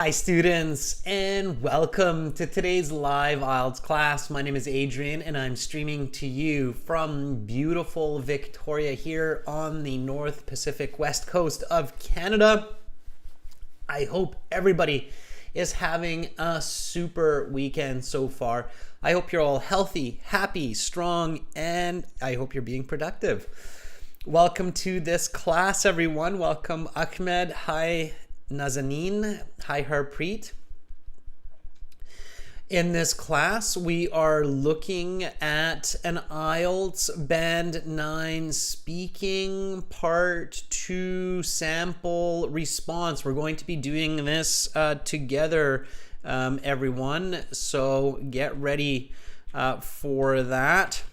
Hi students, and welcome to today's live IELTS class. My name is Adrian and I'm streaming to you from beautiful Victoria here on the North Pacific West Coast of Canada. I hope everybody is having a super weekend so far. I hope you're all healthy, happy, strong, and I hope you're being productive. Welcome to this class, everyone. Welcome Ahmed. Hi Nazanin. Hi Harpreet. In this class, we are looking at an IELTS Band 9 Speaking Part 2 Sample Response. We're going to be doing this together, everyone. So get ready for that.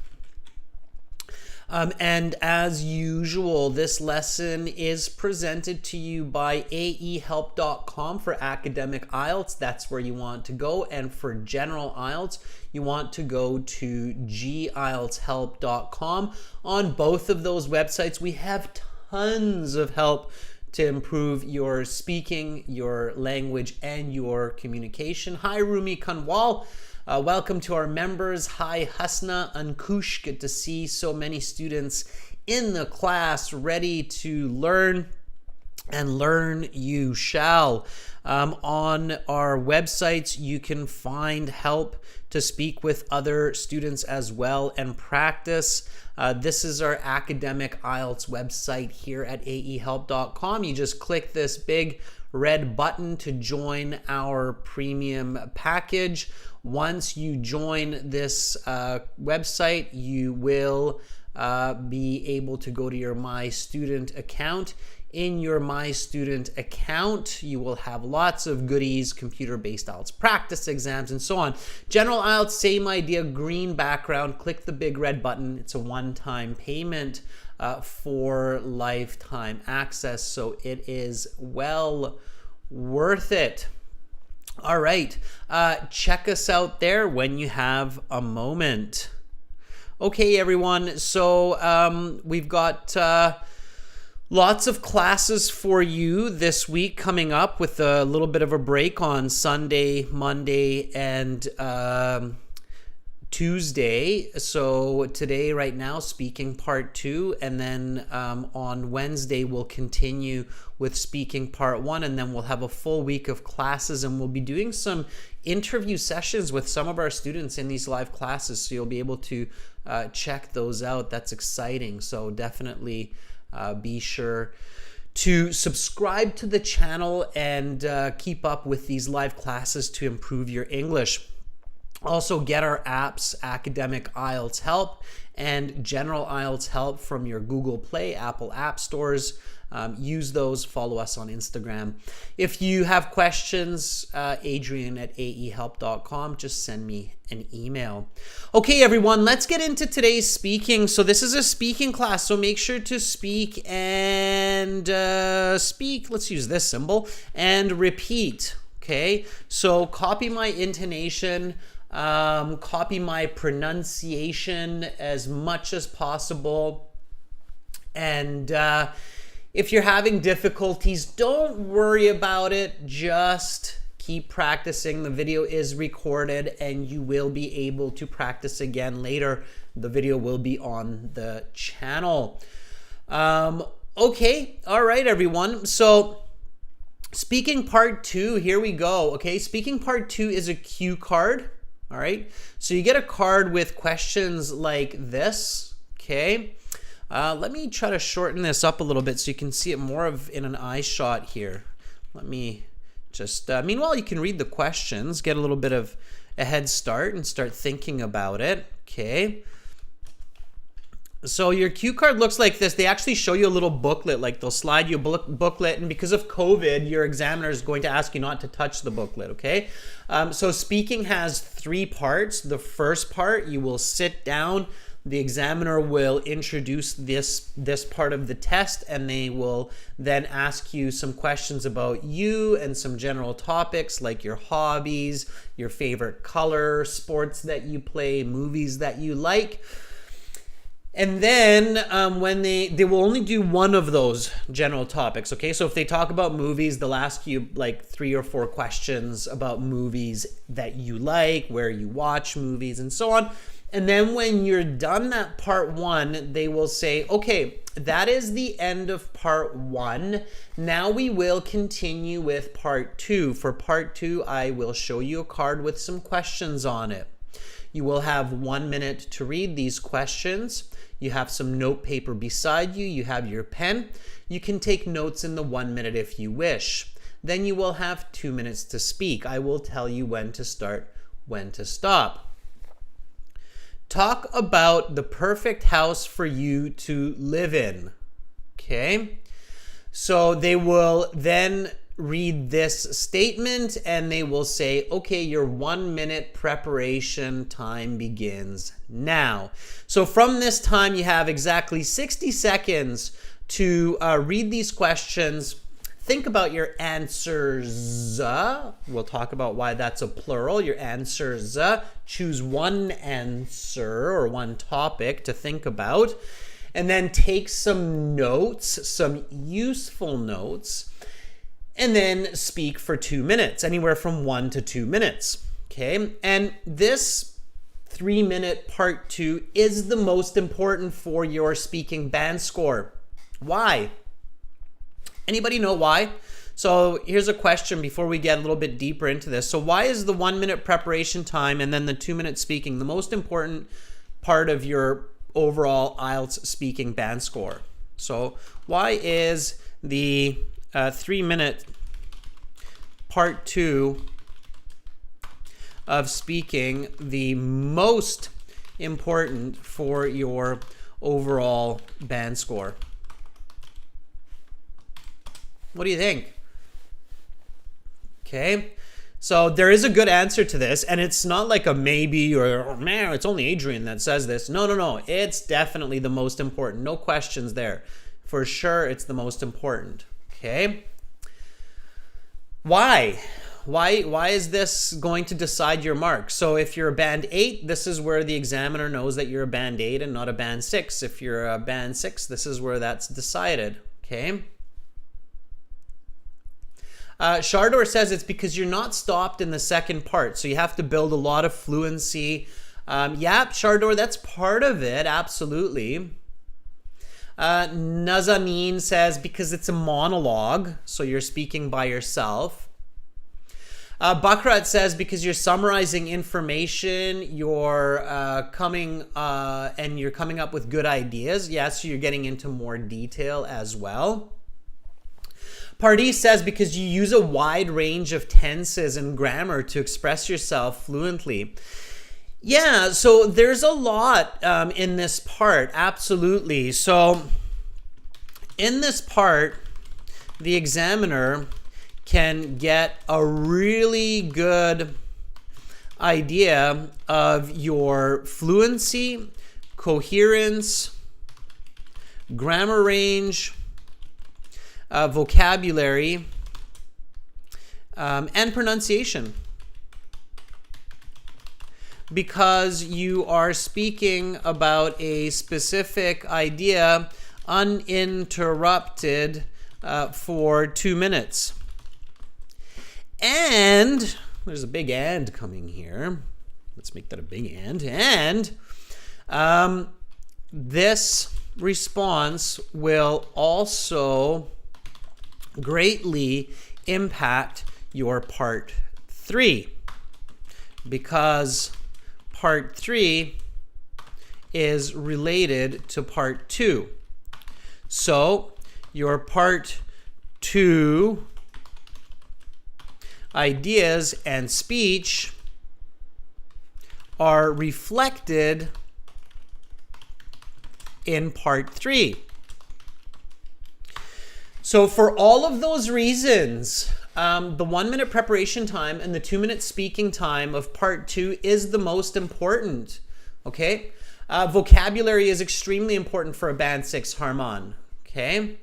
And as usual, this lesson is presented to you by aehelp.com for academic IELTS. That's where you want to go. And for general IELTS, you want to go to gieltshelp.com. On both of those websites, we have tons of help to improve your speaking, your language, and your communication. Hi, Rumi Kanwal. Welcome to our members. Hi, Hasna, Ankush. Good to see so many students in the class ready to learn, and learn you shall. On our websites, you can find help to speak with other students as well and practice. This is our academic IELTS website here at aehelp.com. You just click this big red button to join our premium package. Once you join this website, you will be able to go to your My Student account. In your My Student account, you will have lots of goodies, computer-based IELTS practice exams, and so on. General IELTS, same idea, green background. Click the big red button. It's a one-time payment for lifetime access, so it is well worth it. All right, check us out there when you have a moment. Okay, everyone, so we've got lots of classes for you this week coming up, with a little bit of a break on Sunday, Monday, and Tuesday. So today, right now, speaking part 2, and then on Wednesday we'll continue with speaking part 1, and then we'll have a full week of classes, and we'll be doing some interview sessions with some of our students in these live classes, so you'll be able to check those out. That's exciting. So definitely be sure to subscribe to the channel and keep up with these live classes to improve your English. Also, get our apps, Academic IELTS Help and General IELTS Help, from your Google Play, Apple App Stores. Use those. Follow us on Instagram. If you have questions, Adrian at aehelp.com. Just send me an email. Okay, everyone, let's get into today's speaking. So this is a speaking class, so make sure to speak and speak. Let's use this symbol and repeat. Okay, so copy my intonation. Copy my pronunciation as much as possible. And if you're having difficulties, don't worry about it. Just keep practicing. The video is recorded and you will be able to practice again later. The video will be on the channel. Okay, all right, everyone. So speaking part 2, here we go. Okay, speaking part 2 is a cue card. All right, so you get a card with questions like this. Okay, let me try to shorten this up a little bit so you can see it more of in an eye shot here. Let me just, meanwhile, you can read the questions, get a little bit of a head start and start thinking about it. Okay. So your cue card looks like this. They actually show you a little booklet, like they'll slide you a booklet, and because of COVID, your examiner is going to ask you not to touch the booklet, okay? So speaking has 3 parts. The first part, you will sit down. The examiner will introduce this part of the test, and they will then ask you some questions about you and some general topics like your hobbies, your favorite color, sports that you play, movies that you like. And then when they will only do one of those general topics, okay? So if they talk about movies, they'll ask you like 3 or 4 questions about movies that you like, where you watch movies, and so on. And then when you're done that part 1, they will say, okay, that is the end of part 1. Now we will continue with part 2. For part 2, I will show you a card with some questions on it. You will have 1 minute to read these questions. You have some note paper beside you. You have your pen. You can take notes in the 1 minute if you wish. Then you will have 2 minutes to speak. I will tell you when to start, when to stop. Talk about the perfect house for you to live in. Okay? So they will then read this statement and they will say, okay, your 1 minute preparation time begins now. So from this time, you have exactly 60 seconds to read these questions. Think about your answers. We'll talk about why that's a plural. Your answers. Choose one answer or one topic to think about. And then take some notes, some useful notes. And then speak for 2 minutes, anywhere from 1 to 2 minutes, okay? And this 3-minute part 2 is the most important for your speaking band score. Why? Anybody know why? So here's a question before we get a little bit deeper into this. So why is the 1 minute preparation time and then the 2 minute speaking the most important part of your overall IELTS speaking band score? So why is the 3-minute part 2 of speaking the most important for your overall band score? What do you think? Okay, so there is a good answer to this, and it's not like a maybe or, oh, man, it's only Adrian that says this. No, it's definitely the most important. No questions there. For sure, it's the most important. Okay. Why? Why is this going to decide your mark? So if you're a band 8, this is where the examiner knows that you're a band 8 and not a band 6. If you're a band 6, this is where that's decided. Okay. Shardor says it's because you're not stopped in the second part, so you have to build a lot of fluency. Yeah, Shardor, that's part of it, absolutely. Nazanin says because it's a monologue, so you're speaking by yourself. Bakrat says because you're summarizing information, you're coming up with good ideas. Yes, so you're getting into more detail as well. Pardee says because you use a wide range of tenses and grammar to express yourself fluently. Yeah, so there's a lot in this part, absolutely. So in this part, the examiner can get a really good idea of your fluency, coherence, grammar range, vocabulary, and pronunciation. Because you are speaking about a specific idea uninterrupted for 2 minutes. And there's a big and coming here. Let's make that a big and. And this response will also greatly impact your part 3, because part 3 is related to part 2. So your part 2 ideas and speech are reflected in part 3. So for all of those reasons, the 1 minute preparation time and the 2 minute speaking time of part 2 is the most important, okay? Vocabulary is extremely important for a band 6 Harman, okay?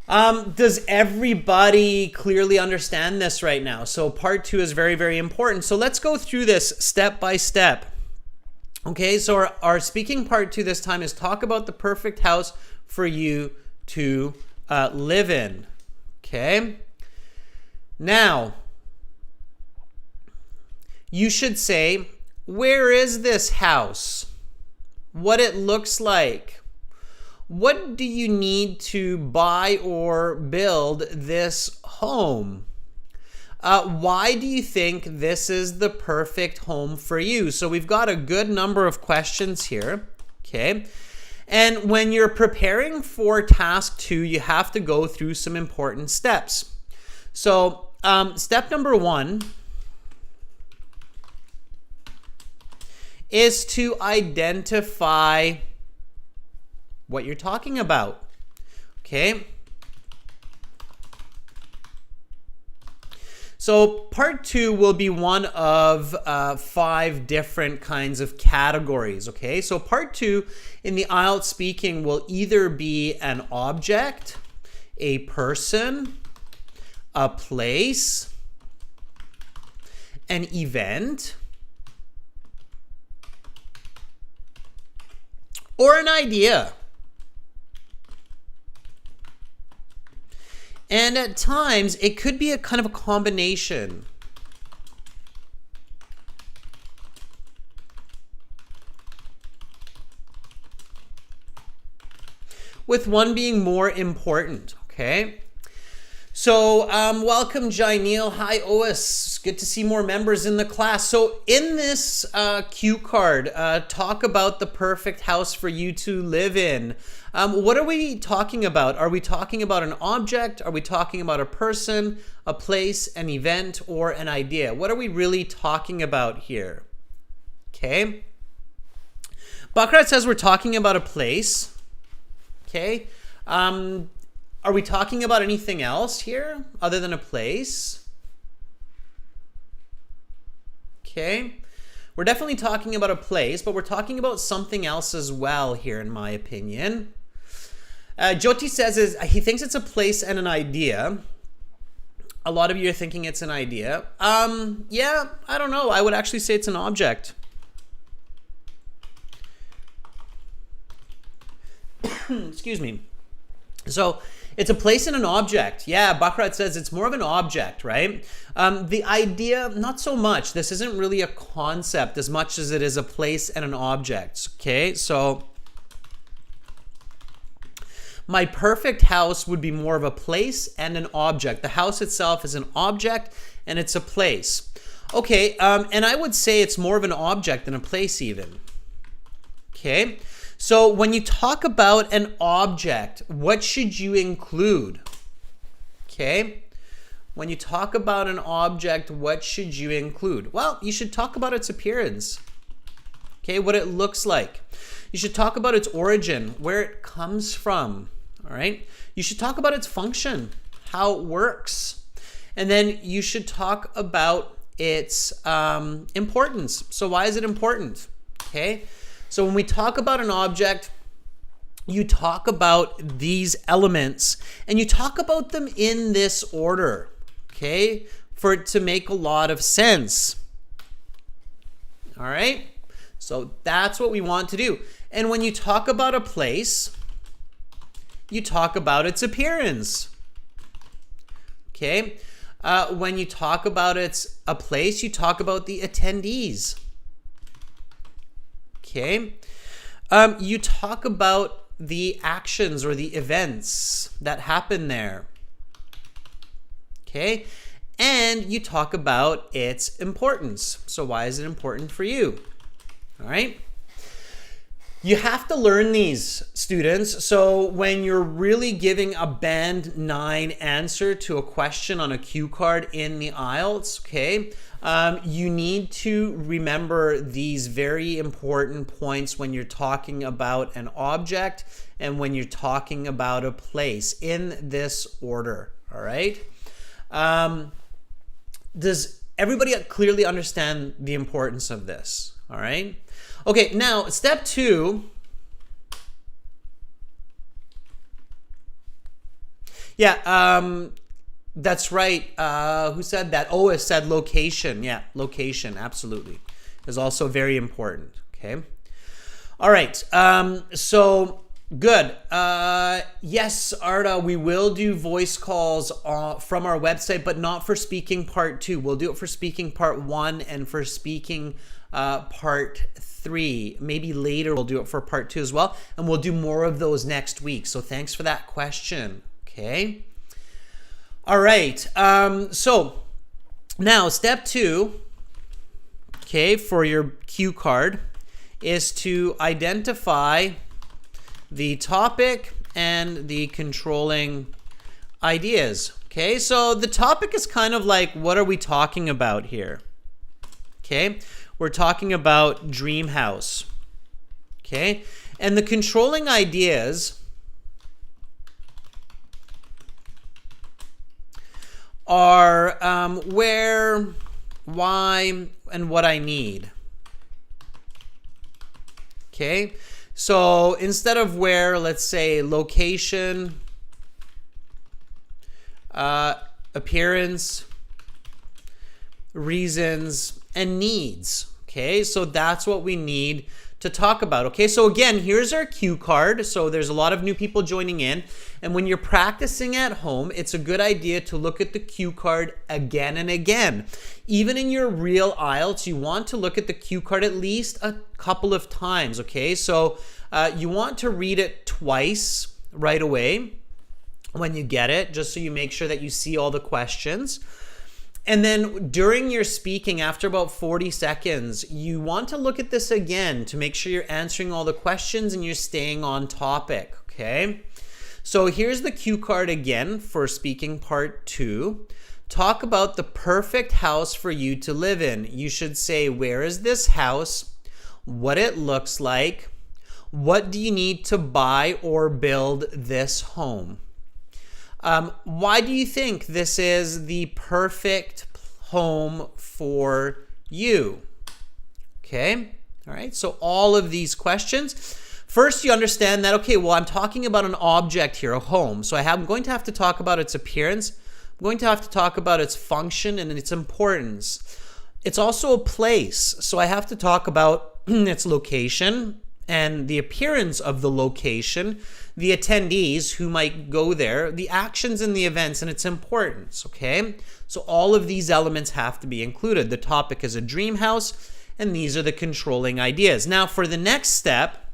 Does everybody clearly understand this right now? So part 2 is very, very important. So let's go through this step by step. Okay, so our speaking part 2 this time is talk about the perfect house for you to live in. Okay. Now, you should say, where is this house? What it looks like? What do you need to buy or build this home? Why do you think this is the perfect home for you? So we've got a good number of questions here, okay? And when you're preparing for task 2, you have to go through some important steps. So step number 1 is to identify what you're talking about, okay? So part 2 will be one of 5 different kinds of categories, okay? So part 2 in the IELTS speaking will either be an object, a person, a place, an event, or an idea. And at times, it could be a kind of a combination. With one being more important, okay? So welcome, Jaineel. Hi, Ois. Good to see more members in the class. So in this cue card, talk about the perfect house for you to live in. What are we talking about? Are we talking about an object? Are we talking about a person, a place, an event, or an idea? What are we really talking about here? Okay. Bakrat says we're talking about a place. Okay. Are we talking about anything else here other than a place? Okay. We're definitely talking about a place, but we're talking about something else as well here, in my opinion. Jyoti says he thinks it's a place and an idea. A lot of you are thinking it's an idea. Yeah, I don't know. I would actually say it's an object. Excuse me. So it's a place and an object. Yeah, Bakrat says it's more of an object, right? The idea, not so much. This isn't really a concept as much as it is a place and an object. Okay, so my perfect house would be more of a place and an object. The house itself is an object and it's a place. Okay, and I would say it's more of an object than a place even. Okay, so when you talk about an object, what should you include? Okay, when you talk about an object, what should you include? Well, you should talk about its appearance. Okay, what it looks like. You should talk about its origin, where it comes from. All right. You should talk about its function, how it works. And then you should talk about its importance. So why is it important? Okay. So when we talk about an object, you talk about these elements and you talk about them in this order. Okay. For it to make a lot of sense. All right. So that's what we want to do. And when you talk about a place, you talk about its appearance. Okay. When you talk about a place, you talk about the attendees. Okay. You talk about the actions or the events that happen there. Okay. And you talk about its importance. So why is it important for you? All right. You have to learn these, students. So when you're really giving a band 9 answer to a question on a cue card in the IELTS, okay, you need to remember these very important points when you're talking about an object and when you're talking about a place in this order, all right? Does everybody clearly understand the importance of this, all right? Okay, now step 2. Yeah, that's right. Who said that? Oh, it said location. Yeah, location, absolutely. Is also very important. Okay. All right. So good. Yes, Arda, we will do voice calls from our website, but not for speaking part 2. We'll do it for speaking part 1 and for speaking part 3. Maybe later we'll do it for part 2 as well, and we'll do more of those next week. So thanks for that question. Okay. All right. So now step 2, okay, for your cue card is to identify the topic and the controlling ideas. Okay, so the topic is kind of like, what are we talking about here? Okay, we're talking about dream house. Okay, and the controlling ideas are where, why, and what I need. Okay, so instead of where, let's say location, appearance, reasons, and needs. Okay, so that's what we need to talk about. Okay, so again, here's our cue card. So there's a lot of new people joining in. And when you're practicing at home, it's a good idea to look at the cue card again and again. Even in your real IELTS, you want to look at the cue card at least a couple of times, okay? So you want to read it twice right away when you get it, just so you make sure that you see all the questions. And then during your speaking, after about 40 seconds, you want to look at this again to make sure you're answering all the questions and you're staying on topic, okay? So here's the cue card again for speaking part 2. Talk about the perfect house for you to live in. You should say, where is this house? What it looks like? What do you need to buy or build this home? Why do you think this is the perfect home for you? Okay, all right, so all of these questions. First, you understand that, okay, well, I'm talking about an object here, a home. So I'm going to have to talk about its appearance. I'm going to have to talk about its function and its importance. It's also a place. So I have to talk about its location and the appearance of the location, the attendees who might go there, the actions and the events, and its importance, okay? So all of these elements have to be included. The topic is a dream house, and these are the controlling ideas. Now, for the next step,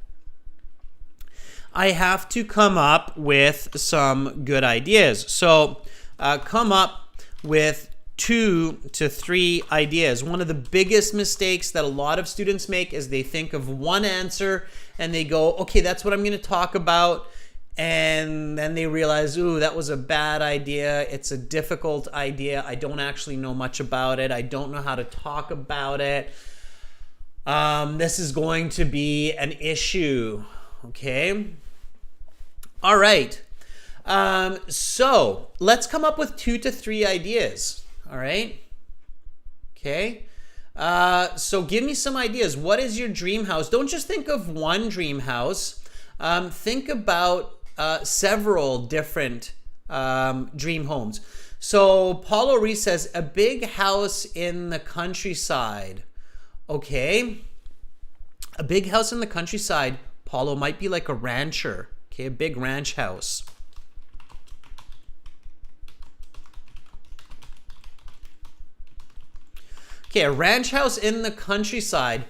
I have to come up with some good ideas. So come up with 2 to 3 ideas. One of the biggest mistakes that a lot of students make is they think of one answer and they go, okay, that's what I'm going to talk about. And then they realize, ooh, that was a bad idea. It's a difficult idea. I don't actually know much about it. I don't know how to talk about it. This is going to be an issue. Okay. All right. So let's come up with 2 to 3 ideas. All right. Okay. So give me some ideas. What is your dream house? Don't just think of one dream house. Think about several different dream homes. So Paulo Reese says a big house in the countryside. Okay. A big house in the countryside, Paulo, might be like a rancher. Okay, a big ranch house. Okay, a ranch house in the countryside.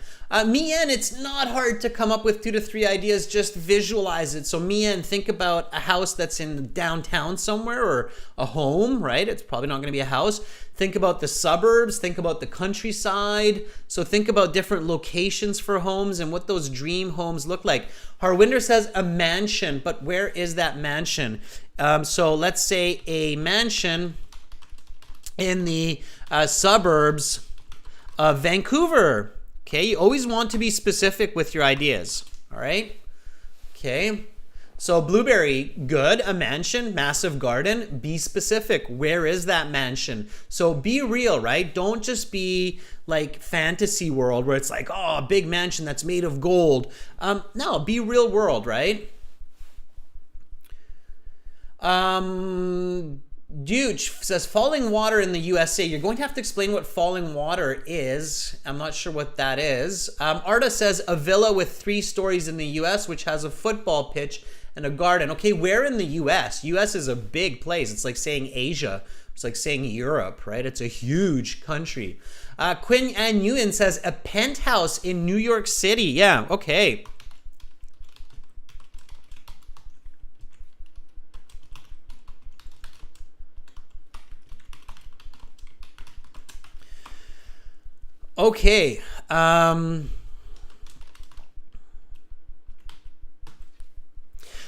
Mian, it's not hard to come up with 2 to 3 ideas. Just visualize it. So Mian, think about a house that's in downtown somewhere, or a home, right? It's probably not going to be a house. Think about the suburbs. Think about the countryside. So think about different locations for homes and what those dream homes look like. Harwinder says a mansion, but where is that mansion? So let's say a mansion in the suburbs of Vancouver. Okay, you always want to be specific with your ideas. All right. Okay. So Blueberry, good. A mansion, massive garden. Be specific. Where is that mansion? So be real, right? Don't just be like fantasy world where it's like, oh, a big mansion that's made of gold. No, be real world, right? Duch says falling water in the USA. You're going to have to explain what falling water is. I'm not sure what that is. Arda says a villa with 3 stories in the US, which has a football pitch and a garden. Okay, where in the US? US is a big place. It's like saying Asia. It's like saying Europe, right? It's a huge country. Quinn Ann Nguyen says a penthouse in New York City. Yeah, okay. Okay.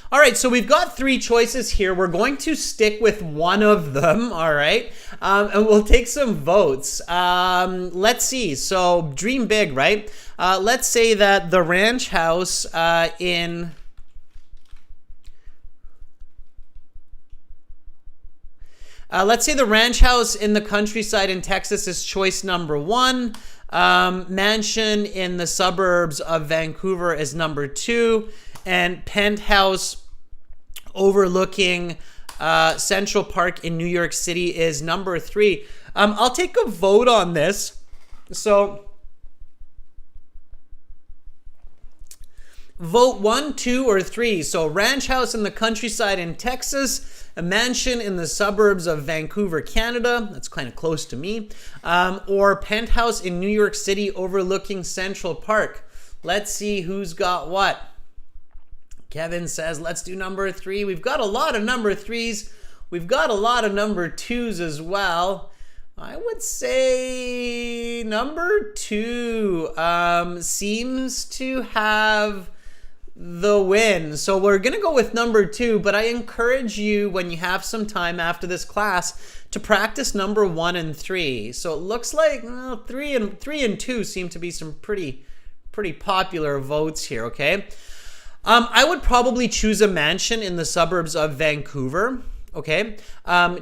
All right, so we've got 3 choices here. We're going to stick with one of them, all right? And we'll take some votes. Let's see. So dream big, right? Let's say that the ranch house in... let's say the ranch house in the countryside in Texas is choice number 1. Mansion in the suburbs of Vancouver is number 2. And penthouse overlooking Central Park in New York City is number 3. I'll take a vote on this. So vote 1, 2, or 3. So ranch house in the countryside in Texas, a mansion in the suburbs of Vancouver, Canada. That's kind of close to me. Or penthouse in New York City overlooking Central Park. Let's see who's got what. Kevin says, let's do number 3. We've got a lot of number 3s. We've got a lot of number 2s as well. I would say number 2 seems to have the win. So we're going to go with number 2, but I encourage you when you have some time after this class to practice number 1 and 3. So it looks like 3 and 2 seem to be some pretty popular votes here, okay? I would probably choose a mansion in the suburbs of Vancouver, okay?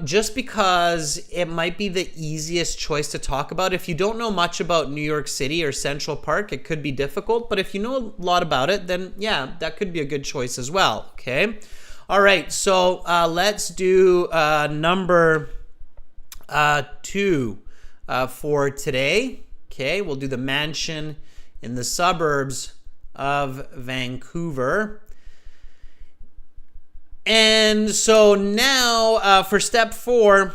Just because it might be the easiest choice to talk about. If you don't know much about New York City or Central Park, it could be difficult. But if you know a lot about it, then yeah, that could be a good choice as well, okay? All right, so let's do number 2 for today. Okay, we'll do the mansion in the suburbs of Vancouver. And so now for step 4,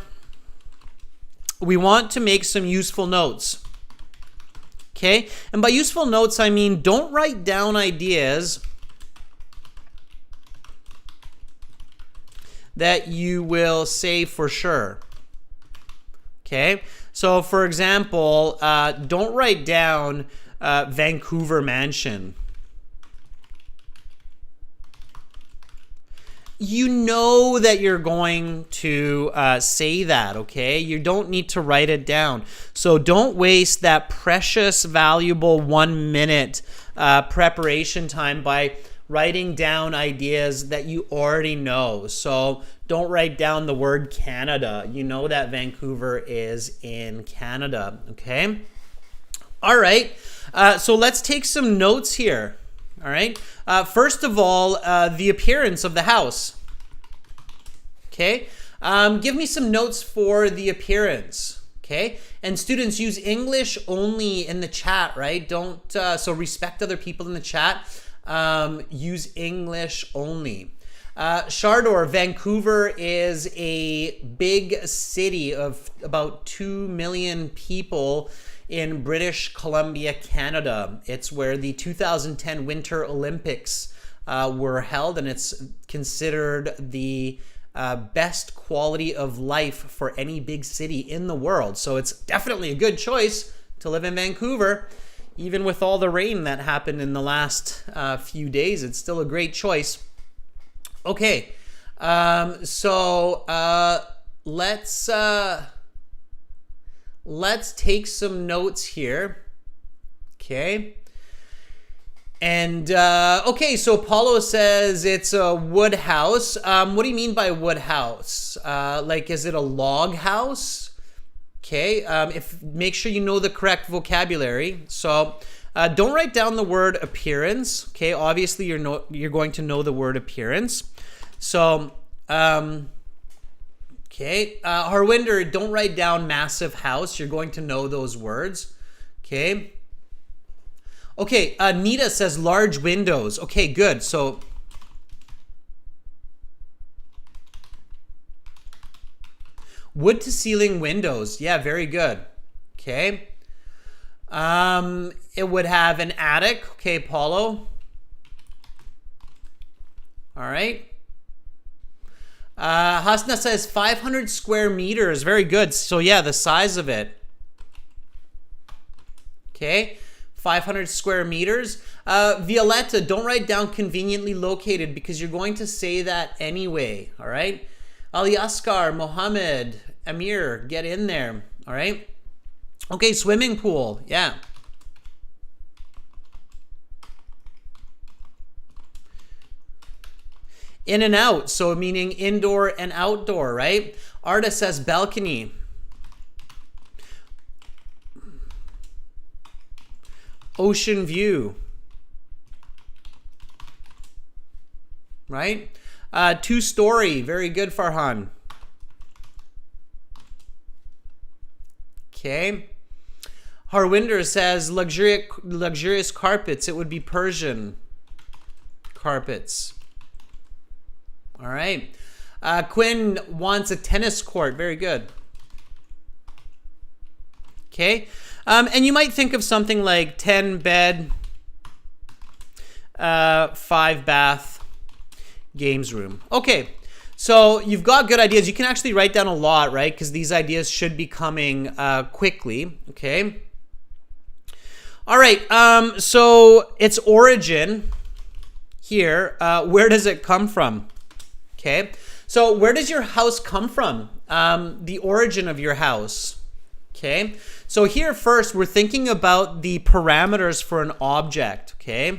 we want to make some useful notes. Okay? And by useful notes, I mean don't write down ideas that you will say for sure. Okay? So for example, don't write down Vancouver mansion. You know that you're going to say that, okay? You don't need to write it down. So don't waste that precious, valuable 1 minute preparation time by writing down ideas that you already know. So don't write down the word Canada. You know that Vancouver is in Canada, okay? All right, so let's take some notes here. All right. First of all, the appearance of the house. Okay. Give me some notes for the appearance. Okay. And students, use English only in the chat, right? Don't, so respect other people in the chat. Use English only. Chardor, Vancouver is a big city of about 2 million people in British Columbia, Canada. It's where the 2010 Winter Olympics were held, and it's considered the best quality of life for any big city in the world. So it's definitely a good choice to live in Vancouver. Even with all the rain that happened in the last few days, it's still a great choice. Okay, so let's take some notes here. Okay. And, okay, so Paulo says it's a wood house. What do you mean by wood house? Like, is it a log house? Okay, make sure you know the correct vocabulary. So, don't write down the word appearance. Okay, obviously you're going to know the word appearance. So, Okay, Harwinder, don't write down massive house. You're going to know those words. Okay. Okay, Nita says large windows. Okay, good. So wood to ceiling windows. Yeah, very good. Okay. It would have an attic. Okay, Paulo. All right. Hasna says 500 square meters. Very good. So yeah, the size of it. Okay, 500 square meters. Violetta, don't write down conveniently located because you're going to say that anyway. All right. Ali Asghar, Mohammed, Amir, get in there. All right. Okay, swimming pool. Yeah. In and out, so meaning indoor and outdoor, right? Arta says balcony. Ocean view. Right? Two-story. Very good, Farhan. Okay. Harwinder says luxurious carpets. It would be Persian carpets. All right. Quinn wants a tennis court. Very good. Okay. And you might think of something like 10 bed, 5 bath, games room. Okay. So you've got good ideas. You can actually write down a lot, right? Because these ideas should be coming quickly. Okay. All right. So its origin here, where does it come from? Okay, so where does your house come from? The origin of your house. Okay, so here first we're thinking about the parameters for an object. Okay,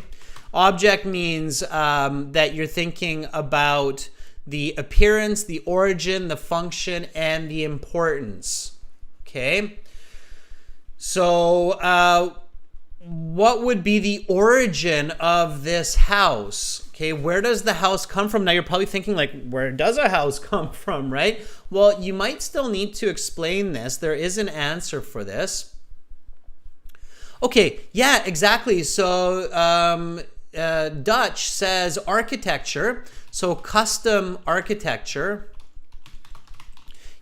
object means that you're thinking about the appearance, the origin, the function, and the importance. Okay, so what would be the origin of this house? Okay, where does the house come from? Now you're probably thinking like, where does a house come from, right? Well, you might still need to explain this. There is an answer for this. Okay, yeah, exactly. So Dutch says architecture. So custom architecture.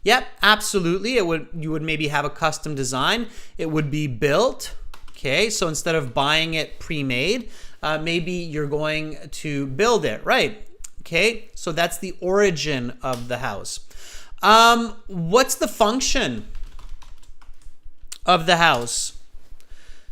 Yep, absolutely. You would maybe have a custom design. It would be built. Okay, so instead of buying it pre-made, maybe you're going to build it, right? Okay, so that's the origin of the house. What's the function of the house?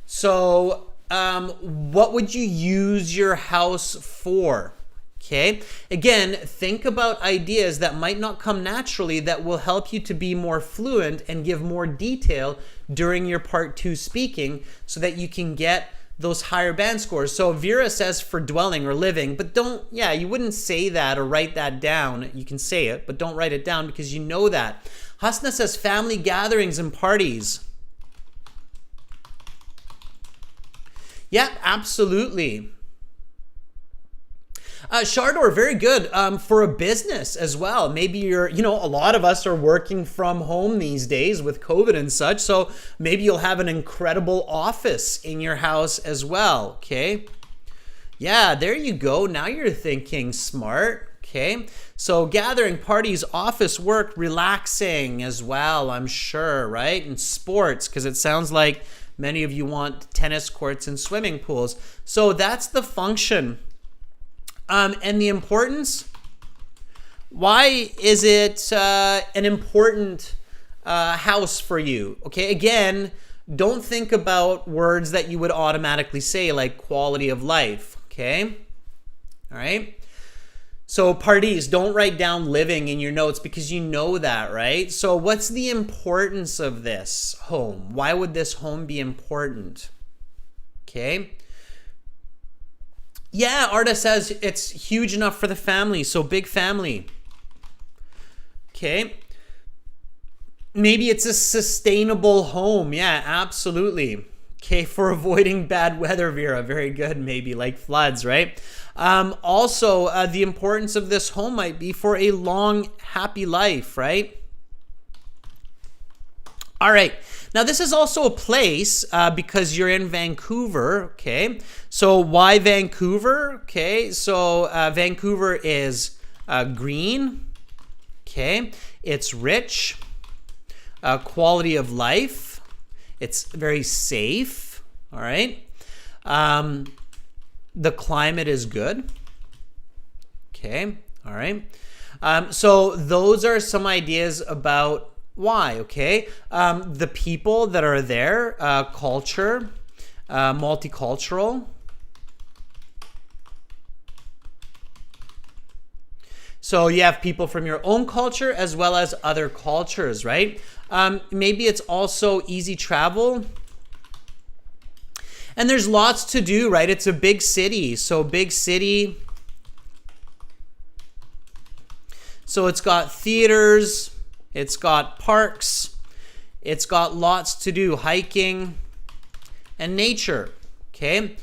So what would you use your house for? Okay, again, think about ideas that might not come naturally that will help you to be more fluent and give more detail during your part 2 speaking so that you can get those higher band scores. So Vera says for dwelling or living, but you wouldn't say that or write that down. You can say it, but don't write it down because you know that. Hasna says family gatherings and parties. Yeah, absolutely. Shardor, very good for a business as well. Maybe a lot of us are working from home these days with COVID and such. So maybe you'll have an incredible office in your house as well. Okay. Yeah, there you go. Now you're thinking smart. Okay. So gathering, parties, office work, relaxing as well, I'm sure, right? And sports, because it sounds like many of you want tennis courts and swimming pools. So that's the function. And the importance, why is it an important house for you? Okay, again, don't think about words that you would automatically say like quality of life, okay? All right? So parties, don't write down living in your notes because you know that, right? So what's the importance of this home? Why would this home be important? Okay? Yeah, Arta says it's huge enough for the family, so big family. Okay. Maybe it's a sustainable home. Yeah, absolutely. Okay, for avoiding bad weather, Vera. Very good, maybe like floods, right? Also, the importance of this home might be for a long, happy life, right? All right. Now, this is also a place because you're in Vancouver, okay? So why Vancouver? Okay, so Vancouver is green, okay? It's rich, quality of life. It's very safe, all right? The climate is good, okay? All right. So those are some ideas about why, okay? The people that are there, culture, multicultural. So you have people from your own culture as well as other cultures, right? Maybe it's also easy travel. And there's lots to do, right? It's a big city. So big city. So it's got theaters, it's got parks, it's got lots to do, hiking and nature, okay?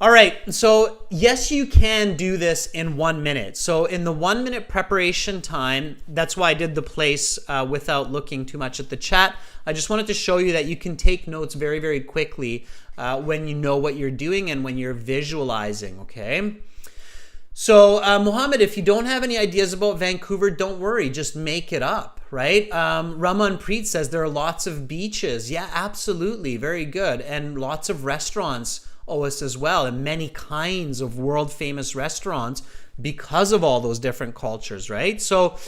All right, so yes, you can do this in 1 minute. So in the 1 minute preparation time, that's why I did the place without looking too much at the chat. I just wanted to show you that you can take notes very, very quickly when you know what you're doing and when you're visualizing, okay? So, Mohammed, if you don't have any ideas about Vancouver, don't worry. Just make it up, right? Raman Preet says there are lots of beaches. Yeah, absolutely. Very good. And lots of restaurants, Ois, as well. And many kinds of world-famous restaurants because of all those different cultures, right? So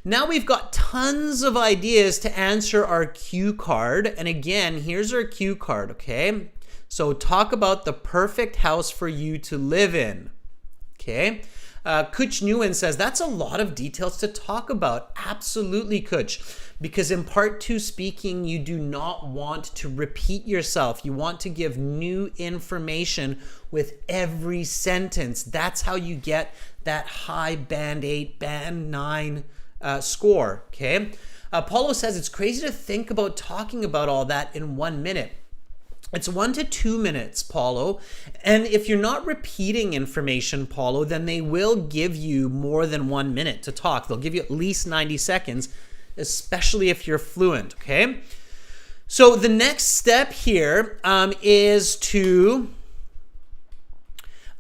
now we've got tons of ideas to answer our cue card. And again, here's our cue card, okay? So talk about the perfect house for you to live in. Okay, Kuch Nguyen says, that's a lot of details to talk about. Absolutely, Kuch, because in part 2 speaking, you do not want to repeat yourself. You want to give new information with every sentence. That's how you get that high band 8, band 9 score, okay? Paulo says, it's crazy to think about talking about all that in 1 minute. It's 1 to 2 minutes, Paulo. And if you're not repeating information, Paulo, then they will give you more than 1 minute to talk. They'll give you at least 90 seconds, especially if you're fluent, okay? So the next step here is to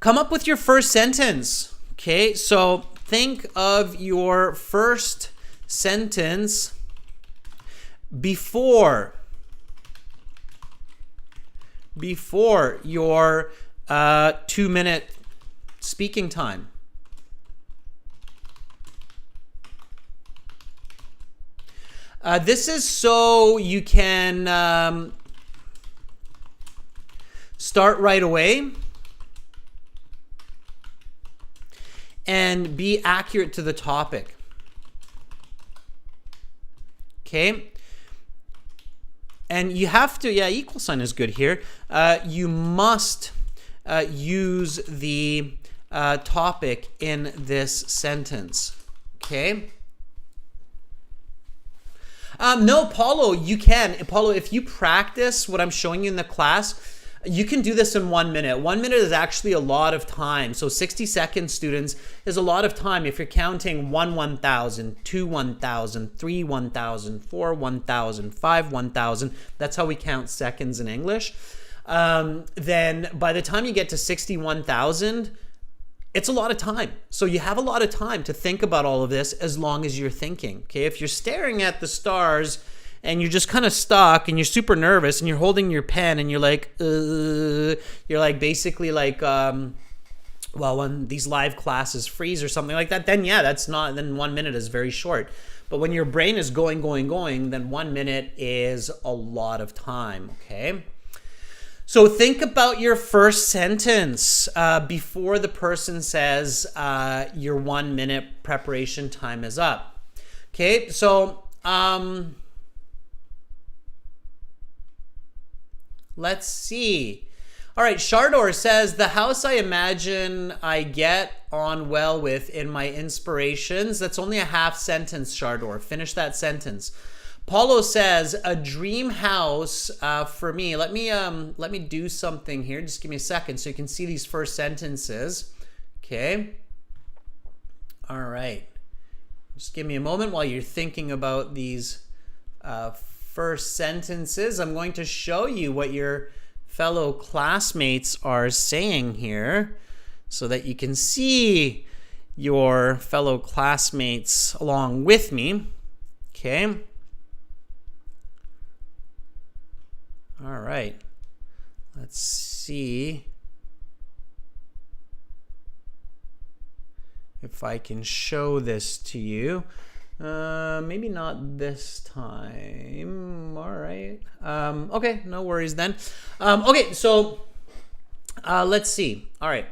come up with your first sentence, okay? So think of your first sentence before your 2 minute speaking time. This is so you can start right away and be accurate to the topic. Okay? And you have to, yeah, equal sign is good here. You must use the topic in this sentence, okay? No, Paulo, you can. Paulo, if you practice what I'm showing you in the class, you can do this in 1 minute. 1 minute is actually a lot of time. So 60 seconds, students, is a lot of time if you're counting 1 1,000, 2 1,000, 3 1,000, 4 1,000, 5 1,000. That's how we count seconds in English. Then by the time you get to 61,000, it's a lot of time. So you have a lot of time to think about all of this as long as you're thinking. Okay, if you're staring at the stars and you're just kind of stuck and you're super nervous and you're holding your pen and you're like basically like, well, when these live classes freeze or something like that, then yeah, then 1 minute is very short. But when your brain is going, then 1 minute is a lot of time, okay? So think about your first sentence before the person says your 1 minute preparation time is up. Okay, so let's see. All right, Shardor says, the house I imagine I get on well with in my inspirations. That's only a half sentence, Shardor. Finish that sentence. Paulo says, a dream house for me. Let me do something here. Just give me a second so you can see these first sentences. Okay. All right. Just give me a moment while you're thinking about these first sentences. I'm going to show you what your fellow classmates are saying here so that you can see your fellow classmates along with me. Okay. All right. Let's see if I can show this to you. Maybe not this time. All right. Okay, no worries then. Okay, so let's see. All right.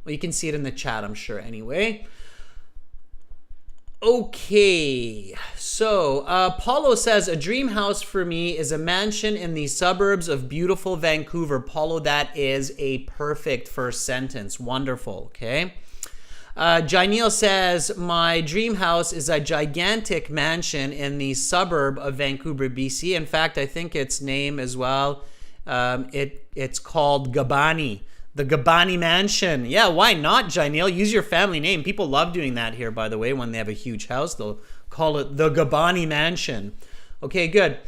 Well, you can see it in the chat, I'm sure, anyway. Okay, so Paulo says, a dream house for me is a mansion in the suburbs of beautiful Vancouver. Paulo, that is a perfect first sentence. Wonderful, okay? Janelle says, my dream house is a gigantic mansion in the suburb of Vancouver, BC. In fact, I think its name as well, it's called Gabani. The Gabani Mansion. Yeah, why not, Janelle? Use your family name. People love doing that here, by the way. When they have a huge house, they'll call it the Gabani Mansion. Okay, good.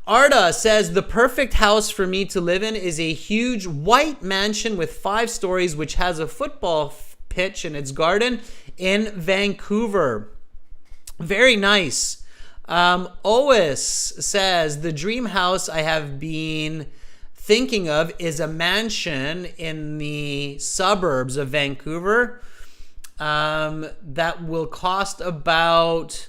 Arda says, the perfect house for me to live in is a huge white mansion with 5 stories, which has a football pitch in its garden in Vancouver. Very nice. Ois says, the dream house I have been thinking of is a mansion in the suburbs of Vancouver that will cost about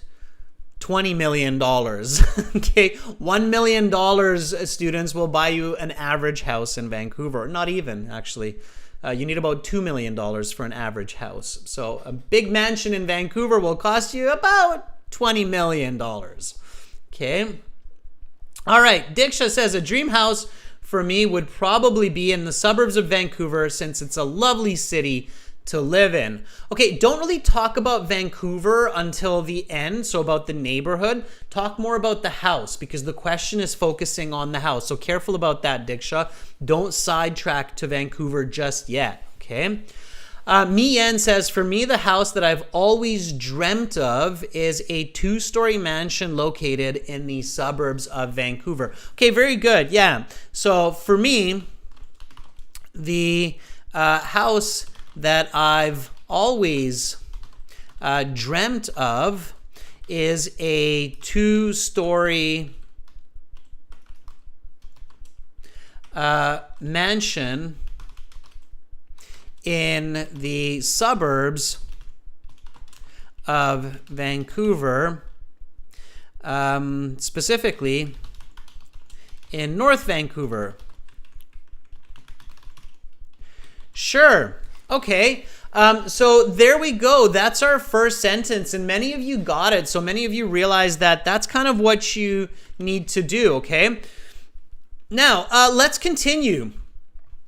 $20 million. Okay, $1 million, students, will buy you an average house in Vancouver. Not even, actually. You need about $2 million for an average house. So a big mansion in Vancouver will cost you about $20 million. Okay. All right. Diksha says, a dream house for me would probably be in the suburbs of Vancouver since it's a lovely city to live in. Okay, don't really talk about Vancouver until the end, so about the neighborhood. Talk more about the house because the question is focusing on the house. So careful about that, Diksha. Don't sidetrack to Vancouver just yet, okay? Mien says, for me, the house that I've always dreamt of is a 2-story mansion located in the suburbs of Vancouver. Okay, very good. Yeah. So for me, the house that I've always dreamt of is a 2-story mansion in the suburbs of Vancouver, specifically in North Vancouver. Sure. Okay. So there we go. That's our first sentence, and many of you got it. So many of you realize that that's kind of what you need to do. Okay. Now, let's continue.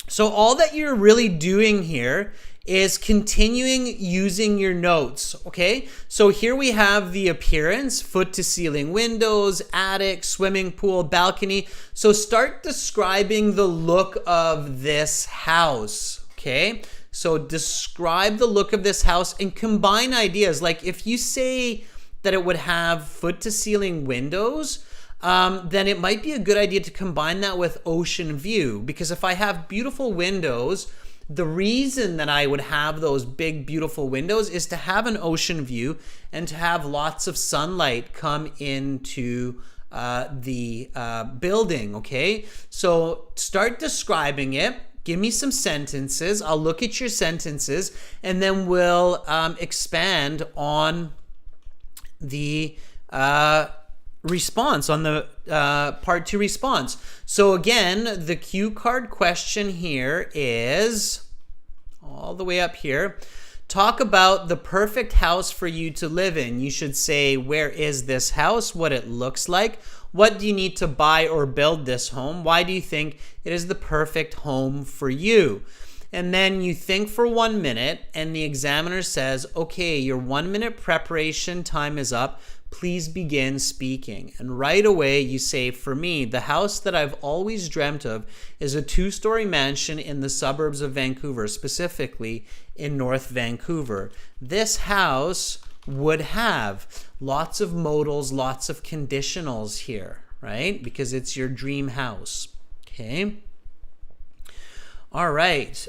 So all that you're really doing here is continuing using your notes, okay? So here we have the appearance, foot to ceiling windows, attic, swimming pool, balcony. So start describing the look of this house, okay? So describe the look of this house and combine ideas. Like if you say that it would have foot to ceiling windows, then it might be a good idea to combine that with ocean view, because if I have beautiful windows, the reason that I would have those big, beautiful windows is to have an ocean view and to have lots of sunlight come into the building, okay? So start describing it. Give me some sentences. I'll look at your sentences, and then we'll expand on the response, on the part 2 response. So again, the cue card question here is all the way up here. Talk about the perfect house for you to live in. You should say, where is this house? What it looks like? What do you need to buy or build this home? Why do you think it is the perfect home for you? And then you think for 1 minute, and the examiner says, okay, your 1 minute preparation time is up. Please begin speaking. And right away you say, for me, the house that I've always dreamt of is a 2-story mansion in the suburbs of Vancouver, specifically in North Vancouver. This house would have lots of modals, lots of conditionals here, right? Because it's your dream house, okay? All right,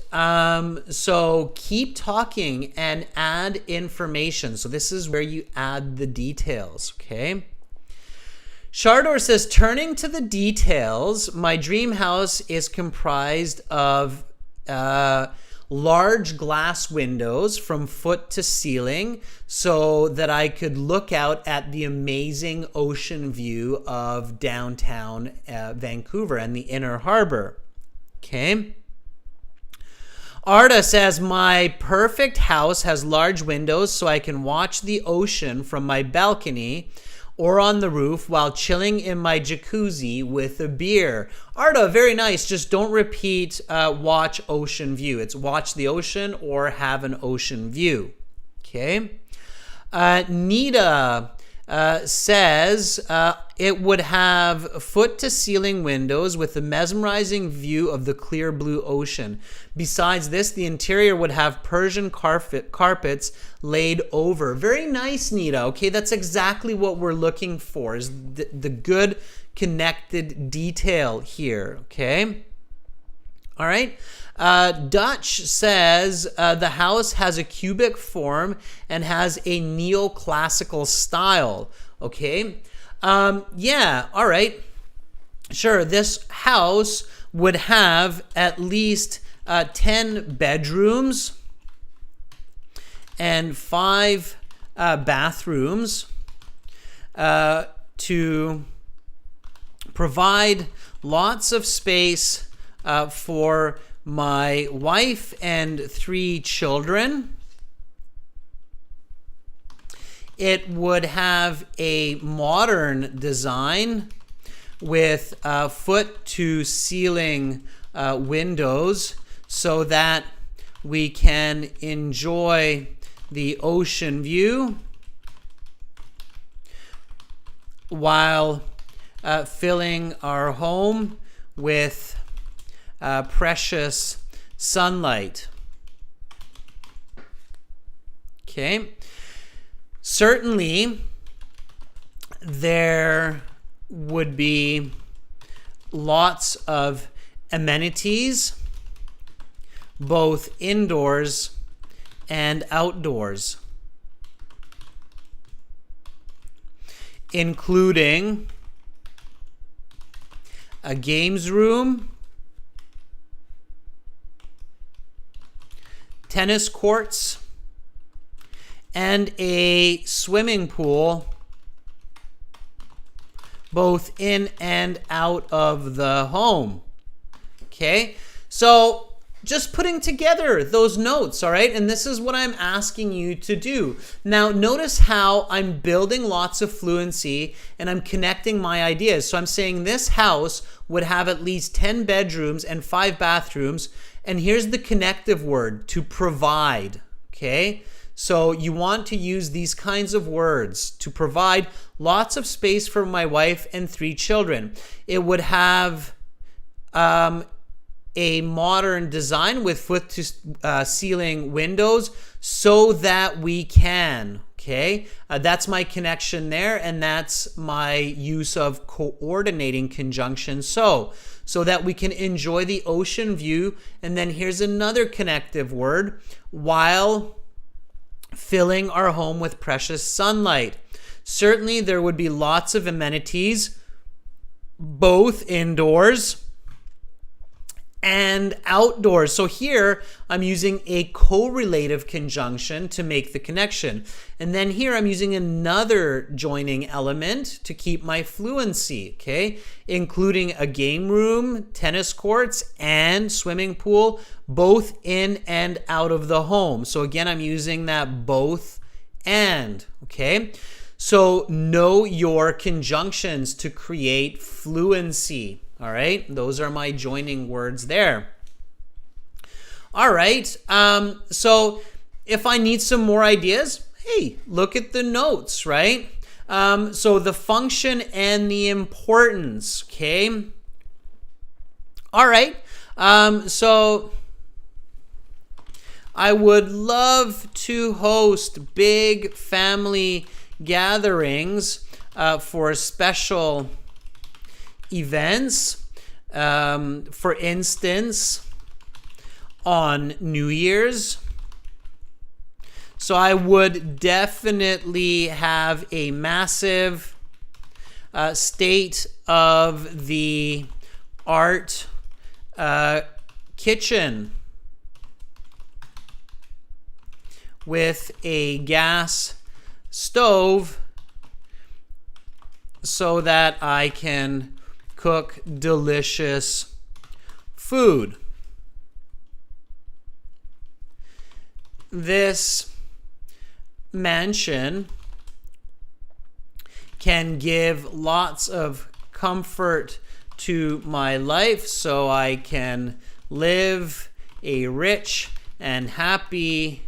so keep talking and add information. So this is where you add the details, okay? Shardor says, turning to the details, my dream house is comprised of large glass windows from foot to ceiling so that I could look out at the amazing ocean view of downtown Vancouver and the inner harbor, okay? Arda says, my perfect house has large windows so I can watch the ocean from my balcony or on the roof while chilling in my jacuzzi with a beer. Arda, very nice. Just don't repeat watch ocean view. It's watch the ocean or have an ocean view. Okay. Nita says it would have foot-to-ceiling windows with a mesmerizing view of the clear blue ocean. Besides this, the interior would have Persian carpets laid over. Very nice, Nita. Okay, that's exactly what we're looking for, is the good connected detail here, okay? All right. Dutch says the house has a cubic form and has a neoclassical style. Okay. Yeah. All right. Sure. This house would have at least 10 bedrooms and 5 bathrooms to provide lots of space for my wife and 3 children. It would have a modern design with foot-to-ceiling windows so that we can enjoy the ocean view while filling our home with precious sunlight. Okay. Certainly, there would be lots of amenities, both indoors and outdoors, including a games room, tennis courts, and a swimming pool, both in and out of the home. Okay, so just putting together those notes, all right? And this is what I'm asking you to do. Now, notice how I'm building lots of fluency and I'm connecting my ideas. So I'm saying this house would have at least 10 bedrooms and 5 bathrooms. And here's the connective word, to provide, okay? So you want to use these kinds of words to provide lots of space for my wife and 3 children. It would have a modern design with foot-to-ceiling windows so that we can, okay? That's my connection there, and that's my use of coordinating conjunction so that we can enjoy the ocean view. And then here's another connective word, while filling our home with precious sunlight. Certainly there would be lots of amenities, both indoors and outdoors. So here I'm using a correlative conjunction to make the connection. And then here I'm using another joining element to keep my fluency, okay? Including a game room, tennis courts, and swimming pool, both in and out of the home. So again, I'm using that both and, okay? So know your conjunctions to create fluency. All right, those are my joining words there. All right, so if I need some more ideas, hey, look at the notes, right? So the function and the importance, okay? All right, so I would love to host big family gatherings for special events. For instance, on New Year's. So I would definitely have a massive state of the art kitchen with a gas stove so that I can cook delicious food. This mansion can give lots of comfort to my life so I can live a rich and happy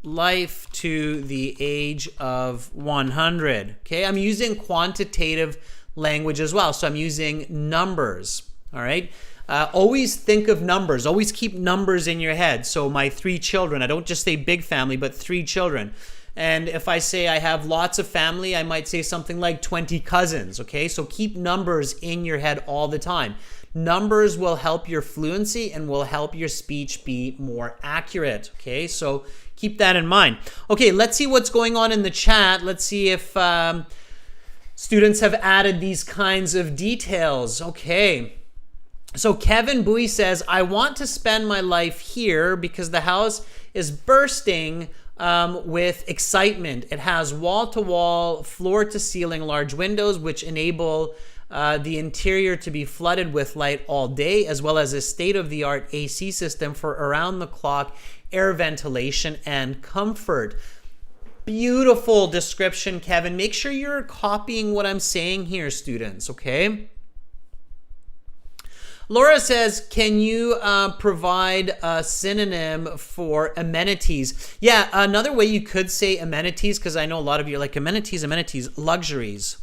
life to the age of 100. Okay, I'm using quantitative language as well, so I'm using numbers. All right, always think of numbers, always keep numbers in your head. So my 3 children, I don't just say big family, but 3 children. And if I say I have lots of family, I might say something like 20 cousins. Okay, so keep numbers in your head all the time. Numbers will help your fluency and will help your speech be more accurate. Okay, so keep that in mind. Okay, let's see what's going on in the chat. Let's see if students have added these kinds of details. Okay, so Kevin Bowie says, I want to spend my life here because the house is bursting with excitement. It has wall-to-wall, floor-to-ceiling large windows which enable the interior to be flooded with light all day, as well as a state-of-the-art AC system for around-the-clock air ventilation and comfort. Beautiful description, Kevin. Make sure you're copying what I'm saying here, students, okay? Laura says, can you provide a synonym for amenities? Yeah, another way you could say amenities, because I know a lot of you are like amenities, luxuries.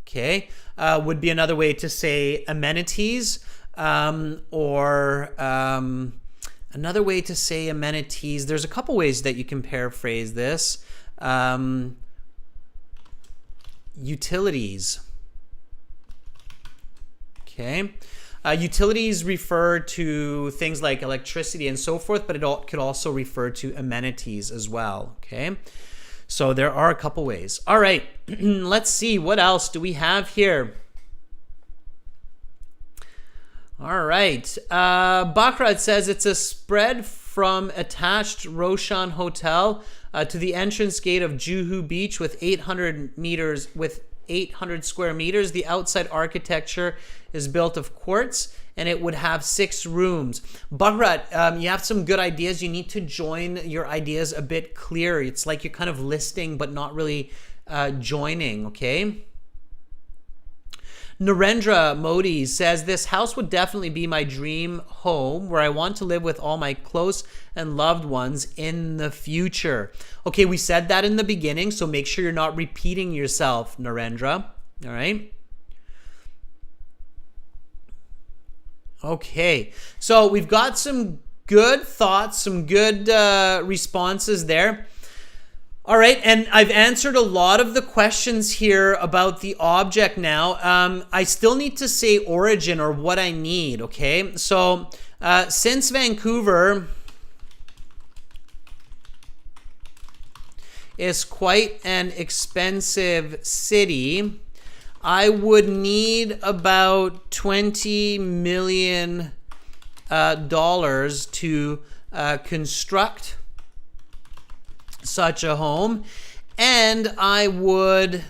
Okay, would be another way to say amenities, or another way to say amenities. There's a couple ways that you can paraphrase this. Utilities. Okay, utilities refer to things like electricity and so forth, but it could also refer to amenities as well. Okay, so there are a couple ways. All right, let's see, what else do we have here? All right, Bakrad says it's a spread from attached Roshan Hotel to the entrance gate of Juhu Beach with 800 square meters. The outside architecture is built of quartz and it would have 6 rooms. Bakrad, you have some good ideas. You need to join your ideas a bit clearer. It's like you're kind of listing but not really joining, okay? Narendra Modi says, this house would definitely be my dream home where I want to live with all my close and loved ones in the future. Okay, we said that in the beginning, so make sure you're not repeating yourself, Narendra. All right? Okay, so we've got some good thoughts, some good responses there. All right, and I've answered a lot of the questions here about the object now. I still need to say origin or what I need, okay? So since Vancouver is quite an expensive city, I would need about $20 million to construct such a home, and I would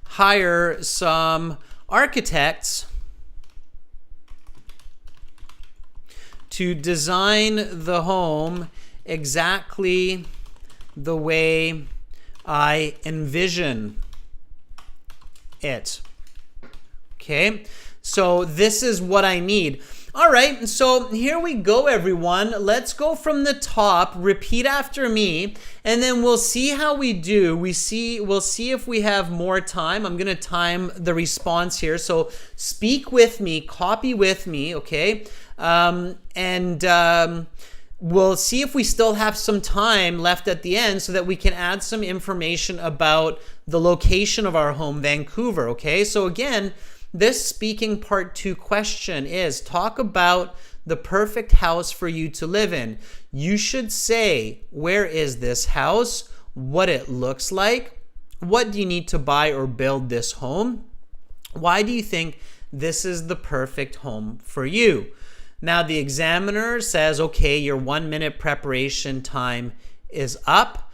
hire some architects to design the home exactly the way I envision it. Okay, so this is what I need. All right, so here we go, everyone. Let's go from the top. Repeat after me, and then we'll see how we do. We'll see if we have more time. I'm gonna time the response here. So speak with me, copy with me, okay? we'll see if we still have some time left at the end so that we can add some information about the location of our home, Vancouver. Okay, so again, this speaking part 2 question is talk about the perfect house for you to live in. You should say, where is this house? What it looks like? What do you need to buy or build this home? Why do you think this is the perfect home for you? Now the examiner says, okay, your 1 minute preparation time is up.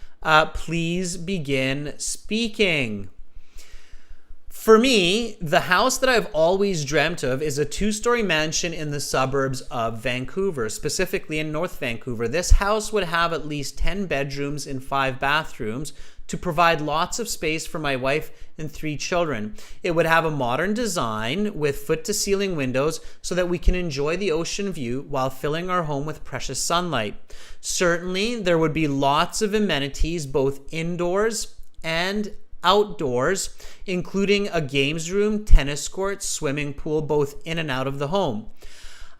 Please begin speaking. For me, the house that I've always dreamt of is a 2-story mansion in the suburbs of Vancouver, specifically in North Vancouver. This house would have at least 10 bedrooms and 5 bathrooms to provide lots of space for my wife and 3 children. It would have a modern design with foot-to-ceiling windows so that we can enjoy the ocean view while filling our home with precious sunlight. Certainly, there would be lots of amenities both indoors and outdoors, including a games room, tennis courts, swimming pool, both in and out of the home.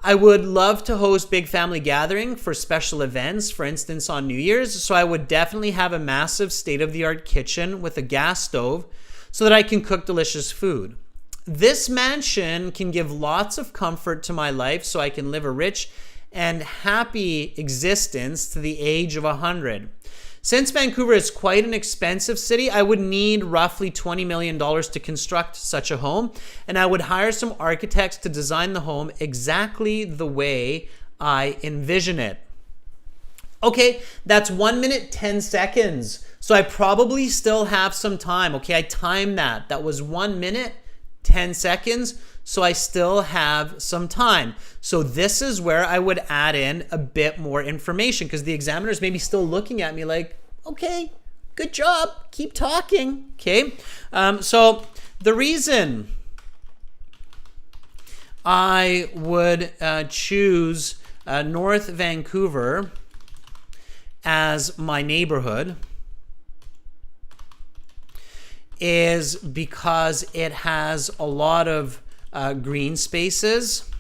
I would love to host big family gathering for special events, for instance on New Year's, so I would definitely have a massive state-of-the-art kitchen with a gas stove so that I can cook delicious food. This mansion can give lots of comfort to my life so I can live a rich and happy existence to the age of 100. Since Vancouver is quite an expensive city, I would need roughly $20 million to construct such a home, and I would hire some architects to design the home exactly the way I envision it. Okay, that's 1 minute, 10 seconds. So I probably still have some time. Okay, I timed that. That was 1 minute, 10 seconds. So I still have some time. So this is where I would add in a bit more information because the examiner's maybe still looking at me like, okay, good job, keep talking. Okay, so the reason I would choose North Vancouver as my neighborhood is because it has a lot of green spaces,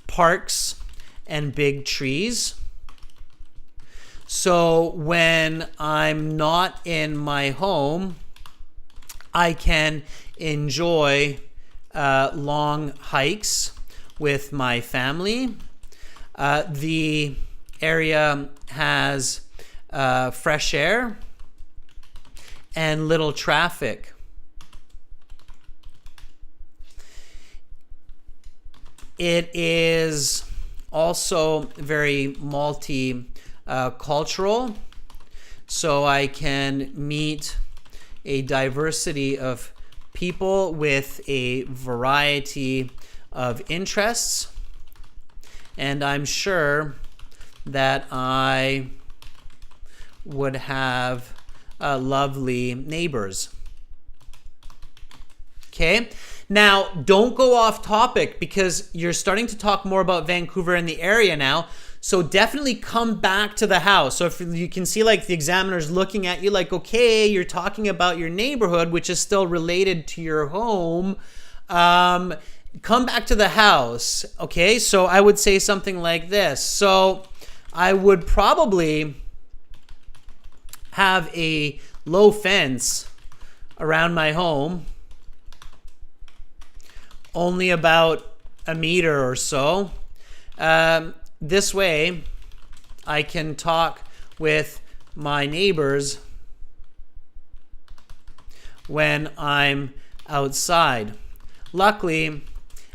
parks, and big trees. So when I'm not in my home, I can enjoy long hikes with my family. The area has fresh air and little traffic. It is also very multicultural, so I can meet a diversity of people with a variety of interests, and I'm sure that I would have lovely neighbors. Okay? Now, don't go off topic because you're starting to talk more about Vancouver and the area now. So definitely come back to the house. So if you can see like the examiner's looking at you like, okay, you're talking about your neighborhood, which is still related to your home. Come back to the house. Okay, so I would say something like this. So I would probably have a low fence around my home, only about a meter or so. This way, I can talk with my neighbors when I'm outside. Luckily,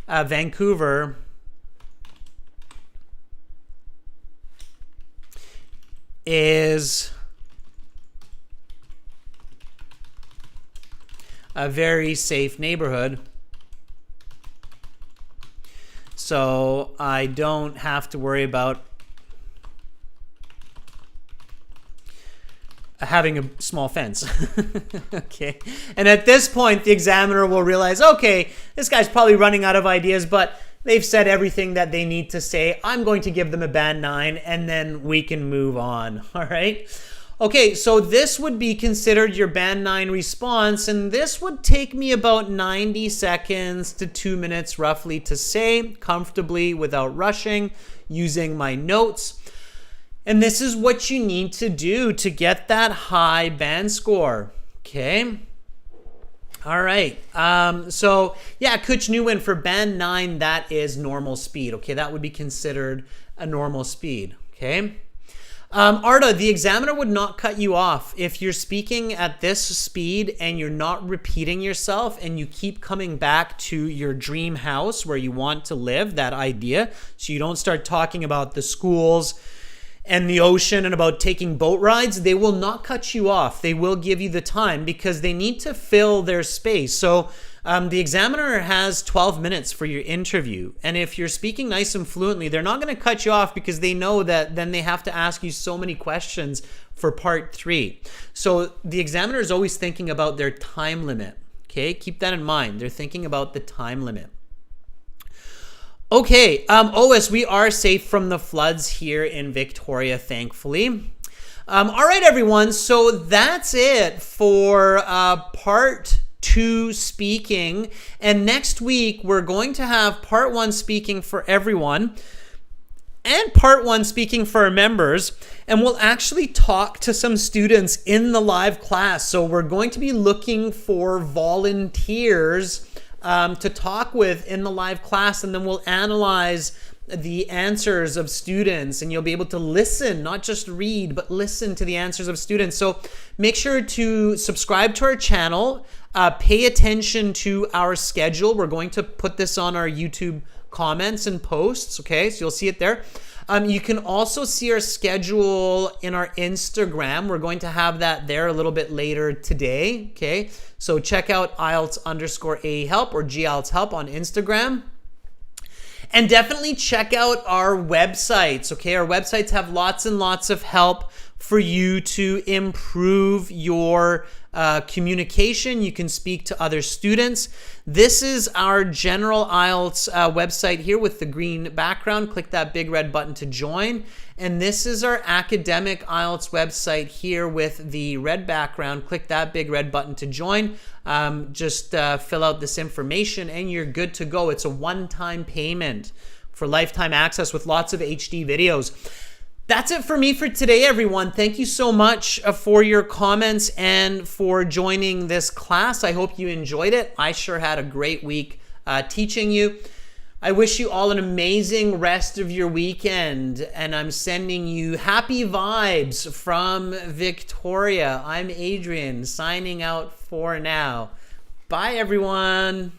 Vancouver is a very safe neighborhood. So I don't have to worry about having a small fence. Okay. And at this point, the examiner will realize, okay, this guy's probably running out of ideas, but they've said everything that they need to say. I'm going to give them a band 9 and then we can move on. All right. Okay, so this would be considered your band 9 response, and this would take me about 90 seconds to 2 minutes roughly to say comfortably without rushing, using my notes. And this is what you need to do to get that high band score. Okay. All right. So yeah, Coach Nguyen, for band 9, that is normal speed. Okay, that would be considered a normal speed. Okay. Arda, the examiner would not cut you off. If you're speaking at this speed and you're not repeating yourself and you keep coming back to your dream house where you want to live, that idea, so you don't start talking about the schools and the ocean and about taking boat rides, they will not cut you off. They will give you the time because they need to fill their space. So the examiner has 12 minutes for your interview. And if you're speaking nice and fluently, they're not going to cut you off because they know that then they have to ask you so many questions for part 3. So the examiner is always thinking about their time limit. Okay, keep that in mind. They're thinking about the time limit. Okay, Ois, we are safe from the floods here in Victoria, thankfully. All right, everyone. So that's it for part 2 speaking. And next week, we're going to have part 1 speaking for everyone and part 1 speaking for our members. And we'll actually talk to some students in the live class. So we're going to be looking for volunteers to talk with in the live class, and then we'll analyze the answers of students, and you'll be able to listen, not just read, but listen to the answers of students. So make sure to subscribe to our channel, pay attention to our schedule. We're going to put this on our YouTube comments and posts, okay? So you'll see it there. You can also see our schedule in our Instagram. We're going to have that there a little bit later today, okay? So check out IELTS_A help or GIELTS help on Instagram. And definitely check out our websites, okay? Our websites have lots and lots of help for you to improve your communication. You can speak to other students. This is our general IELTS website here with the green background. Click that big red button to join. And this is our academic IELTS website here with the red background. Click that big red button to join. Just fill out this information and you're good to go. It's a one-time payment for lifetime access with lots of HD videos. That's it for me for today, everyone. Thank you so much for your comments and for joining this class. I hope you enjoyed it. I sure had a great week teaching you. I wish you all an amazing rest of your weekend, and I'm sending you happy vibes from Victoria. I'm Adrian, signing out for now. Bye, everyone.